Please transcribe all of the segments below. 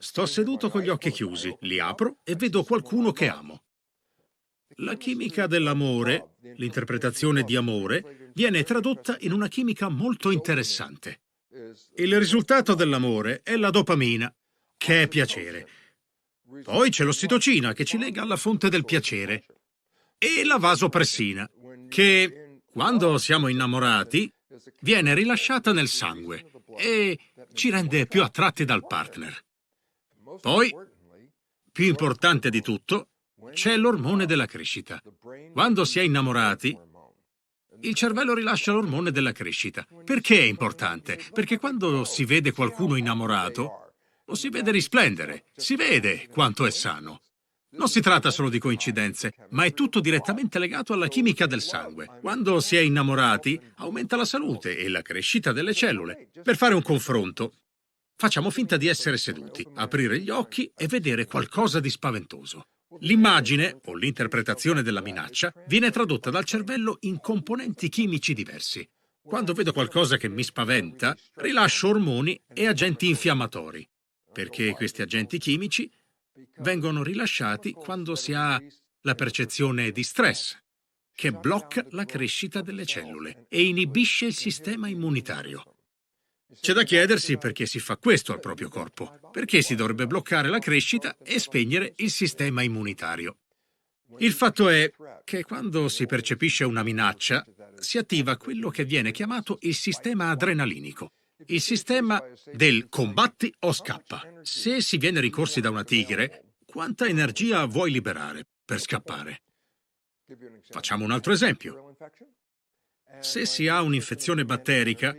Sto seduto con gli occhi chiusi, li apro e vedo qualcuno che amo. La chimica dell'amore, l'interpretazione di amore, viene tradotta in una chimica molto interessante. Il risultato dell'amore è la dopamina, che è piacere. Poi c'è l'ossitocina, che ci lega alla fonte del piacere, e la vasopressina, che, quando siamo innamorati, viene rilasciata nel sangue e ci rende più attratti dal partner. Poi, più importante di tutto, c'è l'ormone della crescita. Quando si è innamorati, il cervello rilascia l'ormone della crescita. Perché è importante? Perché quando si vede qualcuno innamorato, lo si vede risplendere, si vede quanto è sano. Non si tratta solo di coincidenze, ma è tutto direttamente legato alla chimica del sangue. Quando si è innamorati, aumenta la salute e la crescita delle cellule. Per fare un confronto, facciamo finta di essere seduti, aprire gli occhi e vedere qualcosa di spaventoso. L'immagine, o l'interpretazione della minaccia, viene tradotta dal cervello in componenti chimici diversi. Quando vedo qualcosa che mi spaventa, rilascio ormoni e agenti infiammatori, perché questi agenti chimici vengono rilasciati quando si ha la percezione di stress, che blocca la crescita delle cellule e inibisce il sistema immunitario. C'è da chiedersi perché si fa questo al proprio corpo, perché si dovrebbe bloccare la crescita e spegnere il sistema immunitario. Il fatto è che quando si percepisce una minaccia, si attiva quello che viene chiamato il sistema adrenalinico, il sistema del combatti o scappa. Se si viene rincorsi da una tigre, quanta energia vuoi liberare per scappare? Facciamo un altro esempio. Se si ha un'infezione batterica,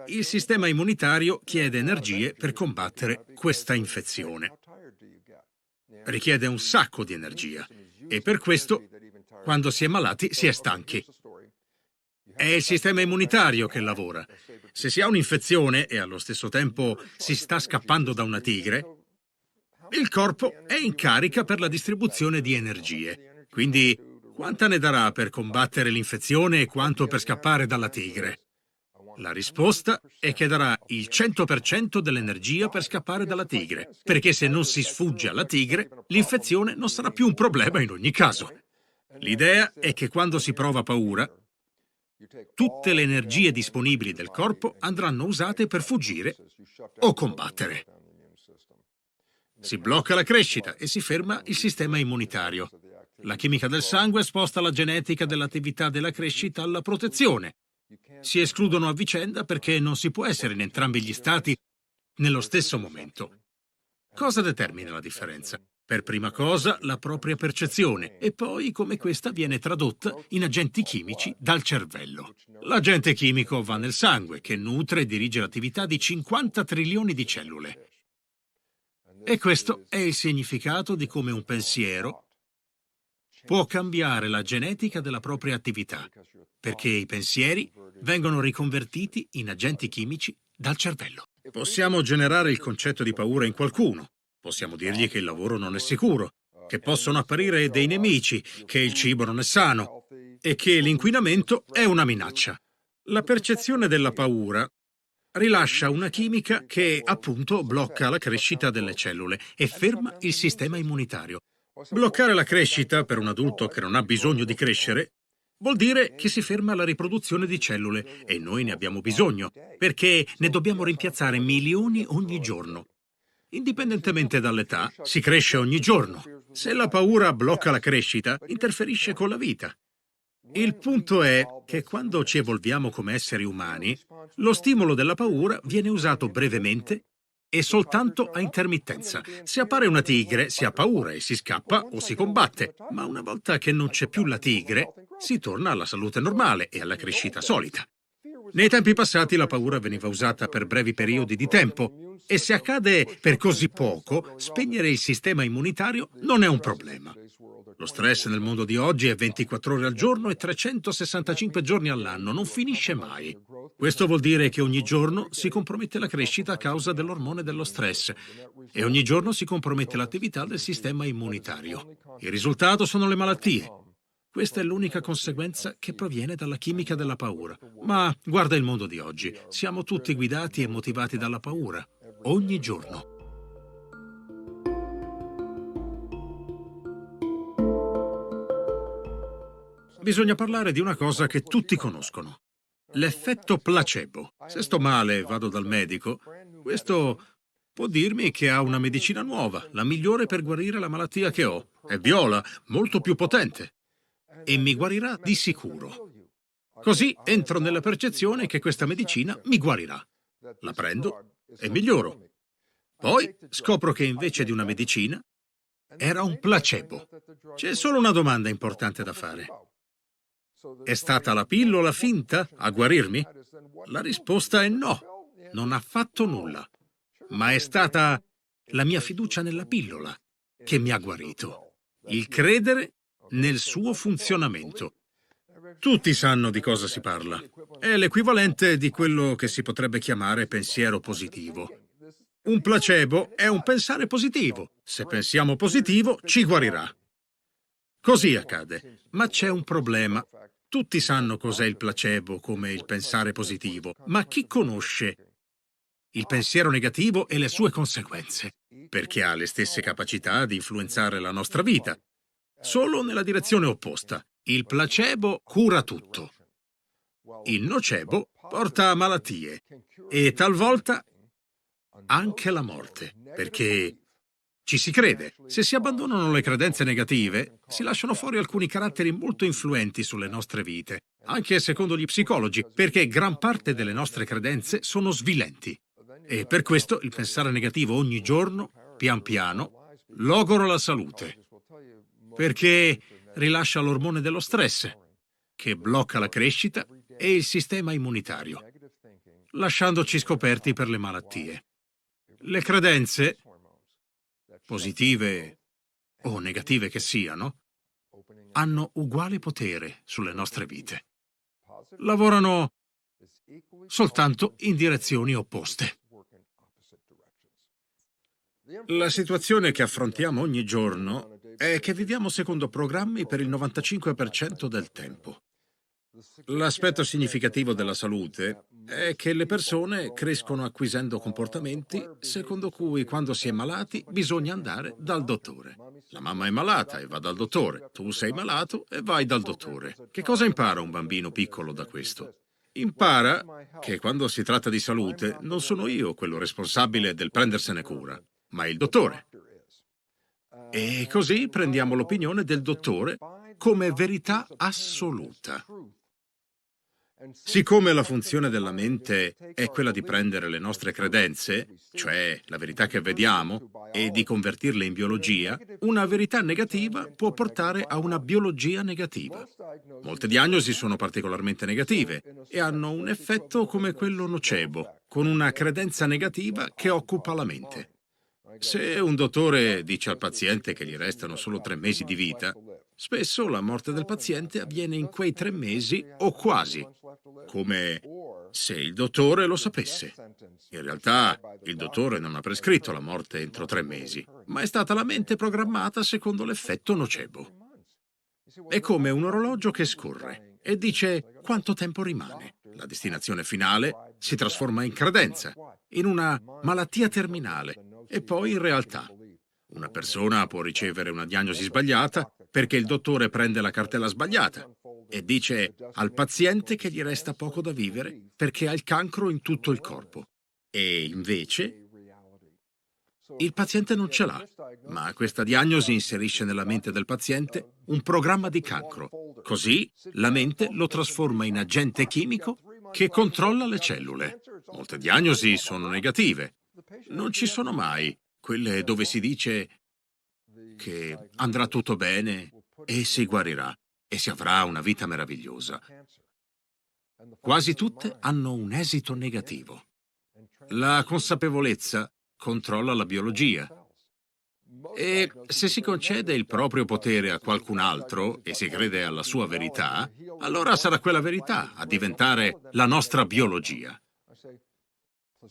il sistema immunitario chiede energie per combattere questa infezione. Richiede un sacco di energia e per questo, quando si è malati, si è stanchi. È il sistema immunitario che lavora. Se si ha un'infezione e allo stesso tempo si sta scappando da una tigre, il corpo è in carica per la distribuzione di energie. Quindi, quanta ne darà per combattere l'infezione e quanto per scappare dalla tigre? La risposta è che darà il 100% dell'energia per scappare dalla tigre, perché se non si sfugge alla tigre, l'infezione non sarà più un problema in ogni caso. L'idea è che quando si prova paura, tutte le energie disponibili del corpo andranno usate per fuggire o combattere. Si blocca la crescita e si ferma il sistema immunitario. La chimica del sangue sposta la genetica dell'attività della crescita alla protezione. Si escludono a vicenda perché non si può essere in entrambi gli stati nello stesso momento. Cosa determina la differenza? Per prima cosa, la propria percezione e poi come questa viene tradotta in agenti chimici dal cervello. L'agente chimico va nel sangue, che nutre e dirige l'attività di 50 trilioni di cellule. E questo è il significato di come un pensiero può cambiare la genetica della propria attività, perché i pensieri vengono riconvertiti in agenti chimici dal cervello. Possiamo generare il concetto di paura in qualcuno. Possiamo dirgli che il lavoro non è sicuro, che possono apparire dei nemici, che il cibo non è sano e che l'inquinamento è una minaccia. La percezione della paura rilascia una chimica che, appunto, blocca la crescita delle cellule e ferma il sistema immunitario. Bloccare la crescita per un adulto che non ha bisogno di crescere vuol dire che si ferma la riproduzione di cellule e noi ne abbiamo bisogno, perché ne dobbiamo rimpiazzare milioni ogni giorno. Indipendentemente dall'età, si cresce ogni giorno. Se la paura blocca la crescita, interferisce con la vita. Il punto è che quando ci evolviamo come esseri umani, lo stimolo della paura viene usato brevemente e soltanto a intermittenza. Se appare una tigre, si ha paura e si scappa o si combatte, ma una volta che non c'è più la tigre, si torna alla salute normale e alla crescita solita. Nei tempi passati la paura veniva usata per brevi periodi di tempo e se accade per così poco, spegnere il sistema immunitario non è un problema. Lo stress nel mondo di oggi è 24 ore al giorno e 365 giorni all'anno, non finisce mai. Questo vuol dire che ogni giorno si compromette la crescita a causa dell'ormone dello stress e ogni giorno si compromette l'attività del sistema immunitario. Il risultato sono le malattie. Questa è l'unica conseguenza che proviene dalla chimica della paura. Ma guarda il mondo di oggi. Siamo tutti guidati e motivati dalla paura. Ogni giorno. bisogna parlare di una cosa che tutti conoscono. L'effetto placebo. Se sto male e vado dal medico, questo può dirmi che ha una medicina nuova, la migliore per guarire la malattia che ho. È viola, molto più potente. E mi guarirà di sicuro. Così entro nella percezione che questa medicina mi guarirà. La prendo e miglioro. Poi scopro che invece di una medicina era un placebo. C'è solo una domanda importante da fare. È stata la pillola finta a guarirmi? La risposta è no, non ha fatto nulla. Ma è stata la mia fiducia nella pillola che mi ha guarito. Il credere nel suo funzionamento. Tutti sanno di cosa si parla. È l'equivalente di quello che si potrebbe chiamare pensiero positivo. Un placebo è un pensare positivo. Se pensiamo positivo, ci guarirà. Così accade. Ma c'è un problema. Tutti sanno cos'è il placebo come il pensare positivo, ma chi conosce il pensiero negativo e le sue conseguenze? Perché ha le stesse capacità di influenzare la nostra vita, solo nella direzione opposta. Il placebo cura tutto. Il nocebo porta a malattie e talvolta anche la morte, perché ci si crede. Se si abbandonano le credenze negative, si lasciano fuori alcuni caratteri molto influenti sulle nostre vite, anche secondo gli psicologi, perché gran parte delle nostre credenze sono svilenti. E per questo il pensare negativo ogni giorno, pian piano, logora la salute, perché rilascia l'ormone dello stress, che blocca la crescita e il sistema immunitario, lasciandoci scoperti per le malattie. Le credenze, positive o negative che siano, hanno uguale potere sulle nostre vite. Lavorano soltanto in direzioni opposte. La situazione che affrontiamo ogni giorno è che viviamo secondo programmi per il 95% del tempo. L'aspetto significativo della salute è che le persone crescono acquisendo comportamenti secondo cui quando si è malati bisogna andare dal dottore. La mamma è malata e va dal dottore, tu sei malato e vai dal dottore. Che cosa impara un bambino piccolo da questo? Impara che quando si tratta di salute non sono io quello responsabile del prendersene cura, ma il dottore. E così prendiamo l'opinione del dottore come verità assoluta. Siccome la funzione della mente è quella di prendere le nostre credenze, cioè la verità che vediamo, e di convertirle in biologia, una verità negativa può portare a una biologia negativa. Molte diagnosi sono particolarmente negative e hanno un effetto come quello nocebo, con una credenza negativa che occupa la mente. Se un dottore dice al paziente che gli restano solo 3 mesi di vita, spesso la morte del paziente avviene in quei 3 mesi o quasi, come se il dottore lo sapesse. In realtà, il dottore non ha prescritto la morte entro 3 mesi, ma è stata la mente programmata secondo l'effetto nocebo. È come un orologio che scorre e dice quanto tempo rimane. La destinazione finale si trasforma in credenza, in una malattia terminale e poi in realtà. Una persona può ricevere una diagnosi sbagliata perché il dottore prende la cartella sbagliata e dice al paziente che gli resta poco da vivere perché ha il cancro in tutto il corpo. E invece il paziente non ce l'ha, ma questa diagnosi inserisce nella mente del paziente un programma di cancro. Così la mente lo trasforma in agente chimico che controlla le cellule. Molte diagnosi sono negative. Non ci sono mai quelle dove si dice che andrà tutto bene e si guarirà e si avrà una vita meravigliosa. Quasi tutte hanno un esito negativo. La consapevolezza controlla la biologia e se si concede il proprio potere a qualcun altro e si crede alla sua verità, allora sarà quella verità a diventare la nostra biologia.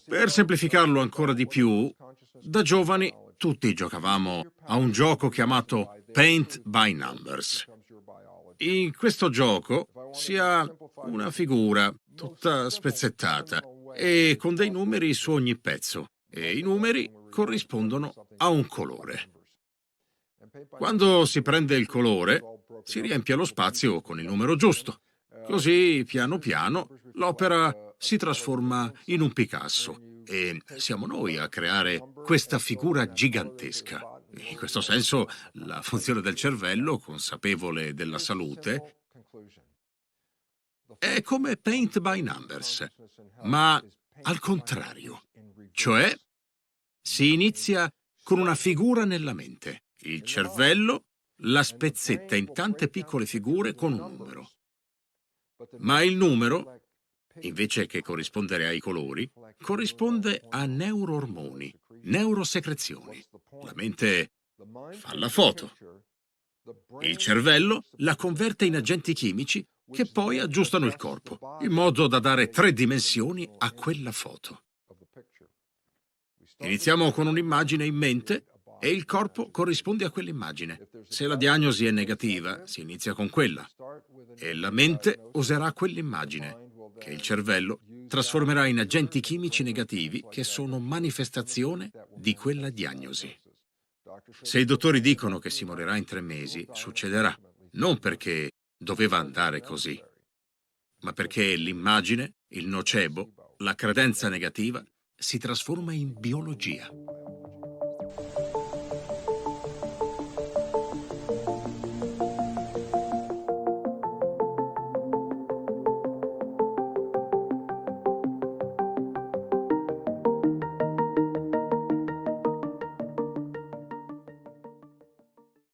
Per semplificarlo ancora di più, da giovani tutti giocavamo a un gioco chiamato Paint by Numbers. In questo gioco si ha una figura tutta spezzettata e con dei numeri su ogni pezzo e i numeri corrispondono a un colore. Quando si prende il colore, si riempie lo spazio con il numero giusto. Così, piano piano, l'opera si trasforma in un Picasso e siamo noi a creare questa figura gigantesca. In questo senso, la funzione del cervello, consapevole della salute, è come paint by numbers, ma al contrario. Cioè, si inizia con una figura nella mente. Il cervello la spezzetta in tante piccole figure con un numero. Ma il numero, invece che corrispondere ai colori, corrisponde a neuroormoni, neurosecrezioni. La mente fa la foto. Il cervello la converte in agenti chimici che poi aggiustano il corpo, in modo da dare 3 dimensioni a quella foto. Iniziamo con un'immagine in mente e il corpo corrisponde a quell'immagine. Se la diagnosi è negativa, si inizia con quella e la mente userà quell'immagine, che il cervello trasformerà in agenti chimici negativi che sono manifestazione di quella diagnosi. Se i dottori dicono che si morirà in 3 mesi, succederà, non perché doveva andare così, ma perché l'immagine, il nocebo, la credenza negativa si trasforma in biologia.